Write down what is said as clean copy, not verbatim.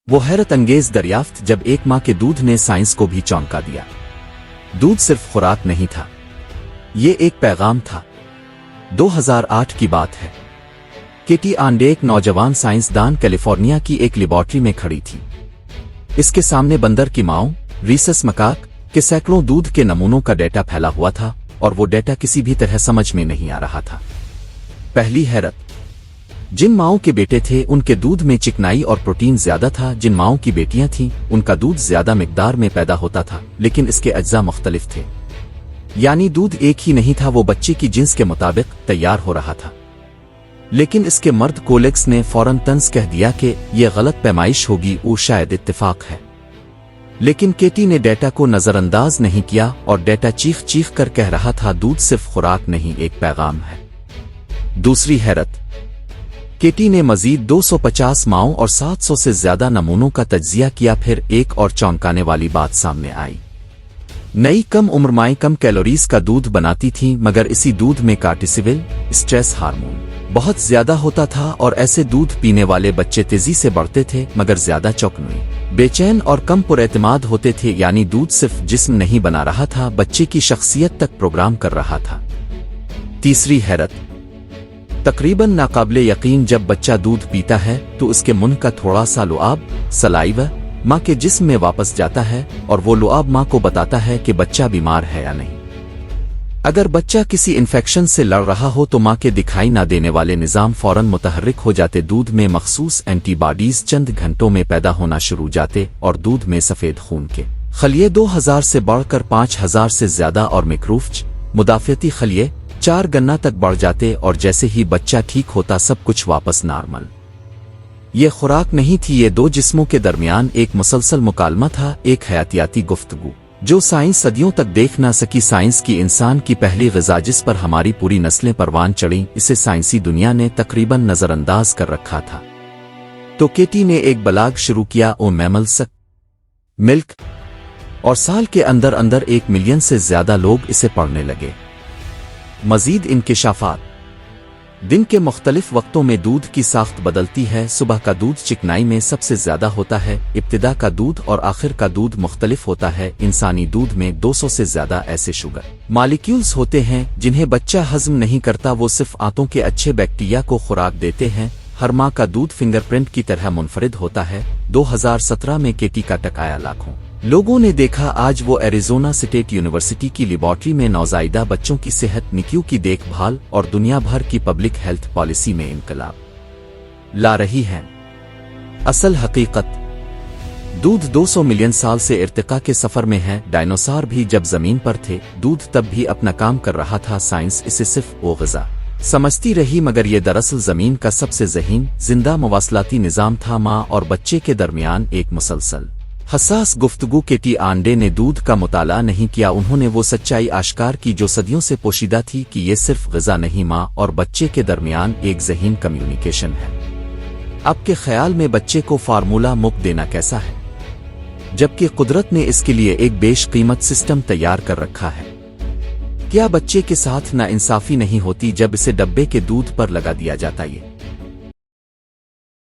وہ حیرت انگیز دریافت جب ایک ماں کے دودھ نے سائنس کو بھی چونکا دیا۔ دودھ صرف خوراک نہیں تھا، یہ ایک پیغام تھا۔ 2008 کی بات ہے۔ کیٹی آنڈے ایک نوجوان سائنسدان کیلیفورنیا کی ایک لیبارٹری میں کھڑی تھی۔ اس کے سامنے بندر کی ماؤں ریسس مکاک کے سینکڑوں دودھ کے نمونوں کا ڈیٹا پھیلا ہوا تھا، اور وہ ڈیٹا کسی بھی طرح سمجھ میں نہیں آ رہا تھا۔ پہلی حیرت، جن ماؤں کے بیٹے تھے ان کے دودھ میں چکنائی اور پروٹین زیادہ تھا، جن ماؤں کی بیٹیاں تھیں ان کا دودھ زیادہ مقدار میں پیدا ہوتا تھا، لیکن اس کے اجزاء مختلف تھے۔ یعنی دودھ ایک ہی نہیں تھا، وہ بچے کی جنس کے مطابق تیار ہو رہا تھا۔ لیکن اس کے مرد کولیکس نے فوراً طنز کہہ دیا کہ یہ غلط پیمائش ہوگی، وہ شاید اتفاق ہے۔ لیکن کیٹی نے ڈیٹا کو نظر انداز نہیں کیا، اور ڈیٹا چیخ چیخ کر کہہ رہا تھا دودھ صرف خوراک نہیں، ایک پیغام ہے۔ دوسری حیرت، کیٹی نے مزید 250 ماؤں اور 700 سے زیادہ نمونوں کا تجزیہ کیا۔ پھر ایک اور چونکانے والی بات سامنے آئی۔ نئی کم عمر مائیں کم کیلوریز کا دودھ بناتی تھیں، مگر اسی دودھ میں کارٹیسول اسٹریس ہارمون بہت زیادہ ہوتا تھا، اور ایسے دودھ پینے والے بچے تیزی سے بڑھتے تھے مگر زیادہ چوکنوئے، بے چین اور کم پر اعتماد ہوتے تھے۔ یعنی دودھ صرف جسم نہیں بنا رہا تھا، بچے کی شخصیت تک پروگرام کر رہا تھا۔ تیسری حیرت، تقریباً ناقابل یقین، جب بچہ دودھ پیتا ہے تو اس کے منہ کا تھوڑا سا لعاب سلائیوا ماں کے جسم میں واپس جاتا ہے، اور وہ لعاب ماں کو بتاتا ہے کہ بچہ بیمار ہے یا نہیں۔ اگر بچہ کسی انفیکشن سے لڑ رہا ہو تو ماں کے دکھائی نہ دینے والے نظام فوراً متحرک ہو جاتے، دودھ میں مخصوص اینٹی باڈیز چند گھنٹوں میں پیدا ہونا شروع جاتے، اور دودھ میں سفید خون کے خلیے 2000 سے بڑھ کر 5000 سے زیادہ، اور میکروفج مدافعتی خلیے 4 گنا تک بڑھ جاتے، اور جیسے ہی بچہ ٹھیک ہوتا سب کچھ واپس نارمل۔ یہ خوراک نہیں تھی، یہ دو جسموں کے درمیان ایک مسلسل مکالمہ تھا، ایک حیاتیاتی گفتگو جو سائنس صدیوں تک دیکھ نہ سکی۔ سائنس کی انسان کی پہلی غذا جس پر ہماری پوری نسلیں پروان چڑھیں، اسے سائنسی دنیا نے تقریباً نظر انداز کر رکھا تھا۔ تو کیٹی نے ایک بلاگ شروع کیا، او میملز ملک، اور سال کے اندر 1 ملین سے زیادہ لوگ اسے پڑھنے لگے۔ مزید انکشافات، دن کے مختلف وقتوں میں دودھ کی ساخت بدلتی ہے۔ صبح کا دودھ چکنائی میں سب سے زیادہ ہوتا ہے، ابتدا کا دودھ اور آخر کا دودھ مختلف ہوتا ہے۔ انسانی دودھ میں 200 سے زیادہ ایسے شوگر مالیکیولز ہوتے ہیں جنہیں بچہ ہضم نہیں کرتا، وہ صرف آنتوں کے اچھے بیکٹیریا کو خوراک دیتے ہیں۔ ہر ماں کا دودھ فنگر پرنٹ کی طرح منفرد ہوتا ہے۔ 2017 میں کیٹی کا ٹکایا لاکھوں لوگوں نے دیکھا۔ آج وہ ایریزونا اسٹیٹ یونیورسٹی کی لیبارٹری میں نوزائیدہ بچوں کی صحت نکیو کی دیکھ بھال اور دنیا بھر کی پبلک ہیلتھ پالیسی میں انقلاب لا رہی ہے۔ اصل حقیقت، دودھ 200 ملین سال سے ارتقاء کے سفر میں ہے۔ ڈائنوسار بھی جب زمین پر تھے، دودھ تب بھی اپنا کام کر رہا تھا۔ سائنس اسے صرف وہ غذا سمجھتی رہی، مگر یہ دراصل زمین کا سب سے ذہین زندہ مواصلاتی نظام تھا۔ ماں اور بچے کے درمیان ایک مسلسل حساس گفتگو۔ کیٹی آنڈے نے دودھ کا مطالعہ نہیں کیا، انہوں نے وہ سچائی آشکار کی جو صدیوں سے پوشیدہ تھی کہ یہ صرف غذا نہیں، ماں اور بچے کے درمیان ایک ذہین کمیونیکیشن ہے۔ آپ کے خیال میں بچے کو فارمولا مفت دینا کیسا ہے، جبکہ قدرت نے اس کے لیے ایک بیش قیمت سسٹم تیار کر رکھا ہے؟ کیا بچے کے ساتھ نا انصافی نہیں ہوتی جب اسے ڈبے کے دودھ پر لگا دیا جاتا؟ یہ